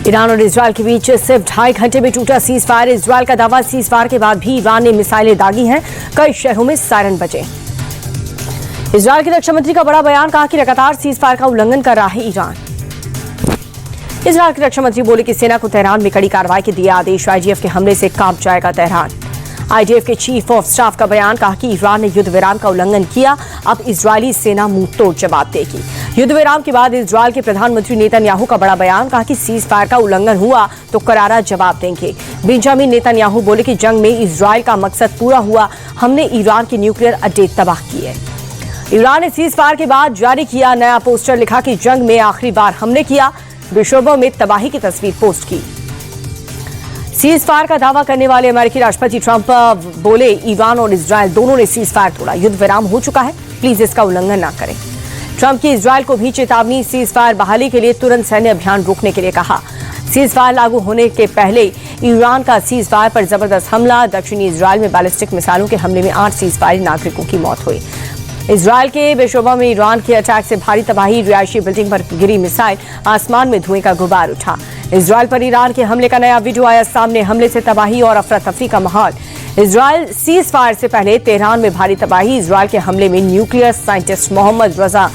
Iran और Israel के बीच सिर्फ 2.5 घंटे में टूटा सीज फायर। इजरायल का दावा, सीज फायर के बाद भी ईरान ने मिसाइलें दागी हैं। कई शहरों में सायरन बजे। इजरायल के रक्षा मंत्री का बड़ा बयान, कहा कि लगातार सीज फायर का उल्लंघन कर रहा है ईरान। इजरायल के रक्षा मंत्री बोले कि सेना को तेहरान में कड़ी कार्रवाई के दिए आदेश। आईडीएफ के हमले से कांप जाएगा तेहरान। आईडीएफ के चीफ ऑफ स्टाफ का बयान, कहा कि ईरान ने युद्ध विराम का उल्लंघन किया, अब इजरायली सेना मुंह तोड़ जवाब देगी। युद्ध विराम के बाद इजरायल के प्रधानमंत्री नेतन्याहू का बड़ा बयान, कहा कि सीज फायर का उल्लंघन हुआ तो करारा जवाब देंगे। बेंजामिन नेतन्याहू बोले कि जंग में इजरायल का मकसद पूरा हुआ, हमने ईरान के न्यूक्लियर अड्डे तबाह किए। ईरान ने सीज फायर के बाद जारी किया नया पोस्टर, लिखा कि जंग में आखिरी बार हमने किया, विशोबों में तबाही की तस्वीर पोस्ट की। सीज फायर का दावा करने वाले अमेरिकी राष्ट्रपति ट्रंप बोले, ईरान और इजरायल दोनों ने सीज फायर तोड़ा, युद्ध विराम हो चुका है, प्लीज इसका उल्लंघन ना करें। ट्रंप की इजरायल को भी चेतावनी, सीज फायर बहाली के लिए तुरंत सैन्य अभियान रोकने के लिए कहा। सीज फायर लागू होने के पहले ईरान का सीज फायर पर जबरदस्त हमला। दक्षिणी इजरायल में बैलिस्टिक मिसाइलों के हमले में 8 सीज फायर नागरिकों की मौत हुई। इजरायल के बेशोबा में ईरान के अटैक से भारी तबाही, रिहायशी बिल्डिंग पर गिरी मिसाइल, आसमान में धुएं का गुबार उठा। इजरायल पर ईरान के हमले का नया वीडियो आया सामने, हमले से तबाही और अफरा तफरी का माहौल। इजरायल सीज फायर से पहले तेहरान में भारी तबाही, इजरायल के हमले में न्यूक्लियर साइंटिस्ट मोहम्मद रजा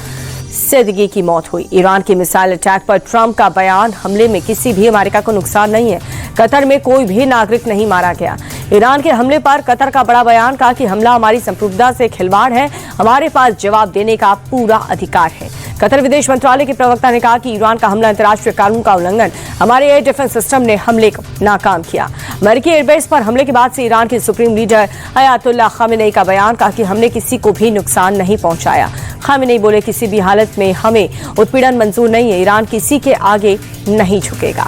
सिद्दीकी की मौत हुई। ईरान के मिसाइल अटैक पर ट्रंप का बयान, हमले में किसी भी अमेरिका को नुकसान नहीं है, कतर में कोई भी नागरिक नहीं मारा गया। ईरान के हमले पर कतर का बड़ा बयान, कहा कि हमला हमारी संप्रभुता से खिलवाड़ है, हमारे पास जवाब देने का पूरा अधिकार है। कतर विदेश मंत्रालय के प्रवक्ता ने कहा कि ईरान का हमला अंतर्राष्ट्रीय कानून का उल्लंघन, हमारे एयर डिफेंस सिस्टम ने हमले को नाकाम किया। अमेरिकी एयरबेस पर हमले के बाद से ईरान के सुप्रीम लीडर अयातुल्लाह खामेनेई का बयान, कहा कि हमने किसी को भी नुकसान नहीं पहुंचाया। खामेनेई बोले, किसी भी हालत में हमें उत्पीड़न मंजूर नहीं है, ईरान किसी के आगे नहीं झुकेगा।